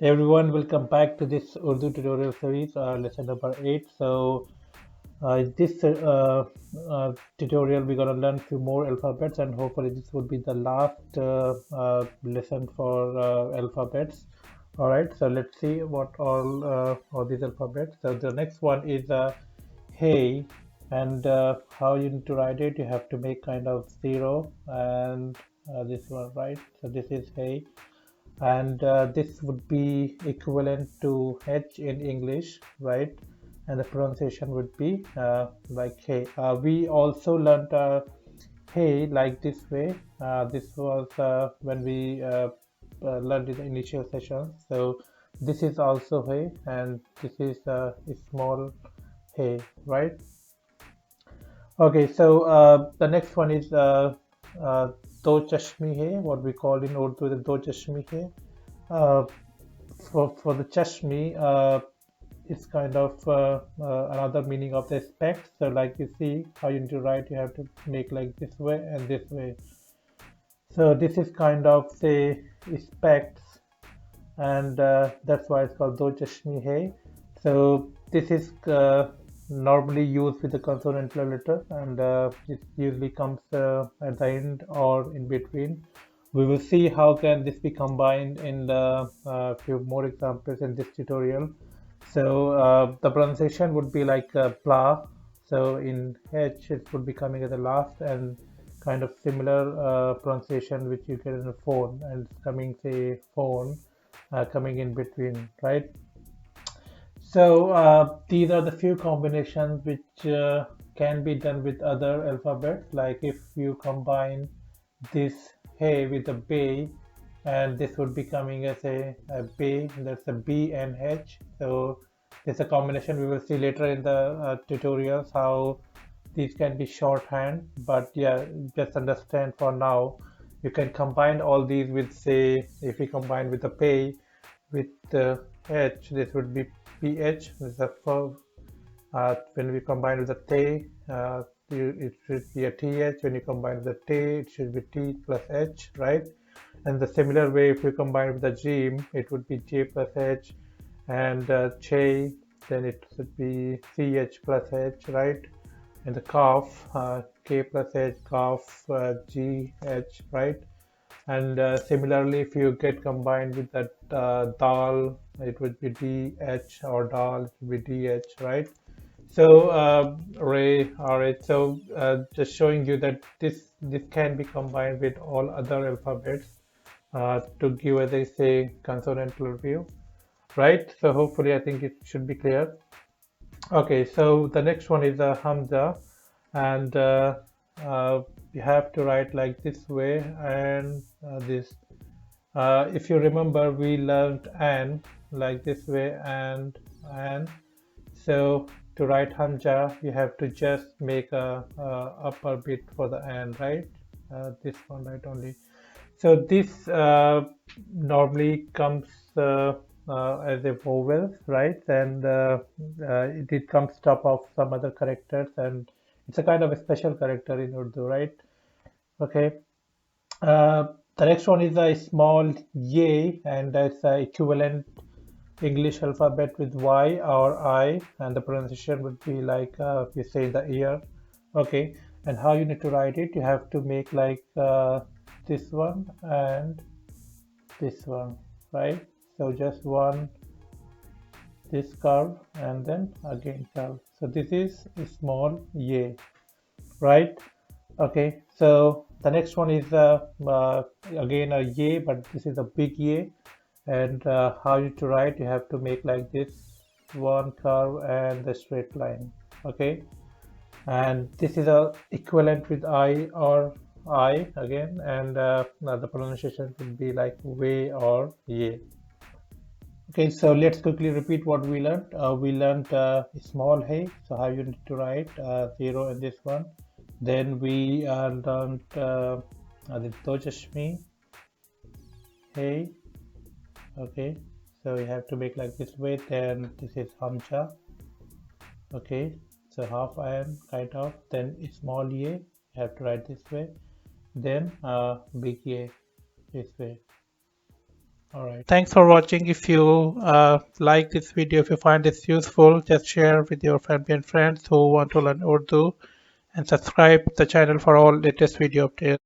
Everyone, welcome back to this Urdu tutorial series, lesson number 8. In this tutorial, we're going to learn few more alphabets, and hopefully, this would be the last lesson for alphabets. All right, so let's see what all these alphabets. So, the next one is hey, and how you need to write it, you have to make kind of zero and this one, right? So, this is hey, and this would be equivalent to H in English, right? And the pronunciation would be like hey. We also learned hey like this way. This was when we learned in the initial session. So this is also hey, and this is a small hey, right? Okay, so the next one is uh, do chashmi hai, what we call in Urdu the do chashmi hai. Uh, for the chashmi, it's kind of another meaning of the specs. So like you see how you need to write, you have to make like this way and this way. So this is kind of say specs, and that's why it's called do chashmi hai. So this is normally used with the consonantal letter, and it usually comes at the end or in between. We will see how can this be combined in the few more examples in this tutorial. So the pronunciation would be like blah. So in H it would be coming at the last, and kind of similar pronunciation which you get in a phone, and it's coming say phone coming in between, right? So these are the few combinations which can be done with other alphabets. Like if you combine this hey with a bay, and this would be coming as a bay. That's a B and H. So it's a combination. We will see later in the tutorials how these can be shorthand. But yeah, just understand for now. You can combine all these with say if we combine with a pay with H, this would be PH. This is a for when we combine with the T, it should be a TH. When you combine with the T, it should be T plus H, right? And the similar way, if you combine with the G, it would be J plus H, and Ch, then it should be CH plus H, right? And the cough, K plus H, cough, GH, right? And similarly, if you get combined with that dal, it would be DH, or dal, it would be DH, right? So Ray, all right. So just showing you that this can be combined with all other alphabets to give, as I say, consonantal view, right? So hopefully, I think it should be clear. Okay, so the next one is Hamza, and you have to write like this way and this. If you remember, we learned and like this way and. So to write Hamza, you have to just make a upper bit for the and, right? This one, right, only. So this normally comes as a vowel, right? And it comes top of some other characters, and it's a kind of a special character in Urdu, right? Okay. Uh, the next one is a small y, and that's equivalent English alphabet with Y or I, and the pronunciation would be like we say in the ear. Okay, and how you need to write it, you have to make like this one and this one, right? So just one, this curve, and then again curve. So this is a small y, right? Okay, so the next one is again a y, but this is a big y, and how you to write, you have to make like this one curve and the straight line. Okay, and this is a equivalent with I or I again, and now the pronunciation will be like way or ye. Okay, so let's quickly repeat what we learned. We learned small hey, so how you need to write zero in this one. Then we learned the Tojashmi hey. Okay, so we have to make like this way. Then this is Hamza. Okay, so half iron kind of. Then small a, you have to write this way. Then big a this way. All right. Thanks for watching. If you like this video, if you find this useful, just share with your family and friends who want to learn Urdu, and subscribe the channel for all latest video updates.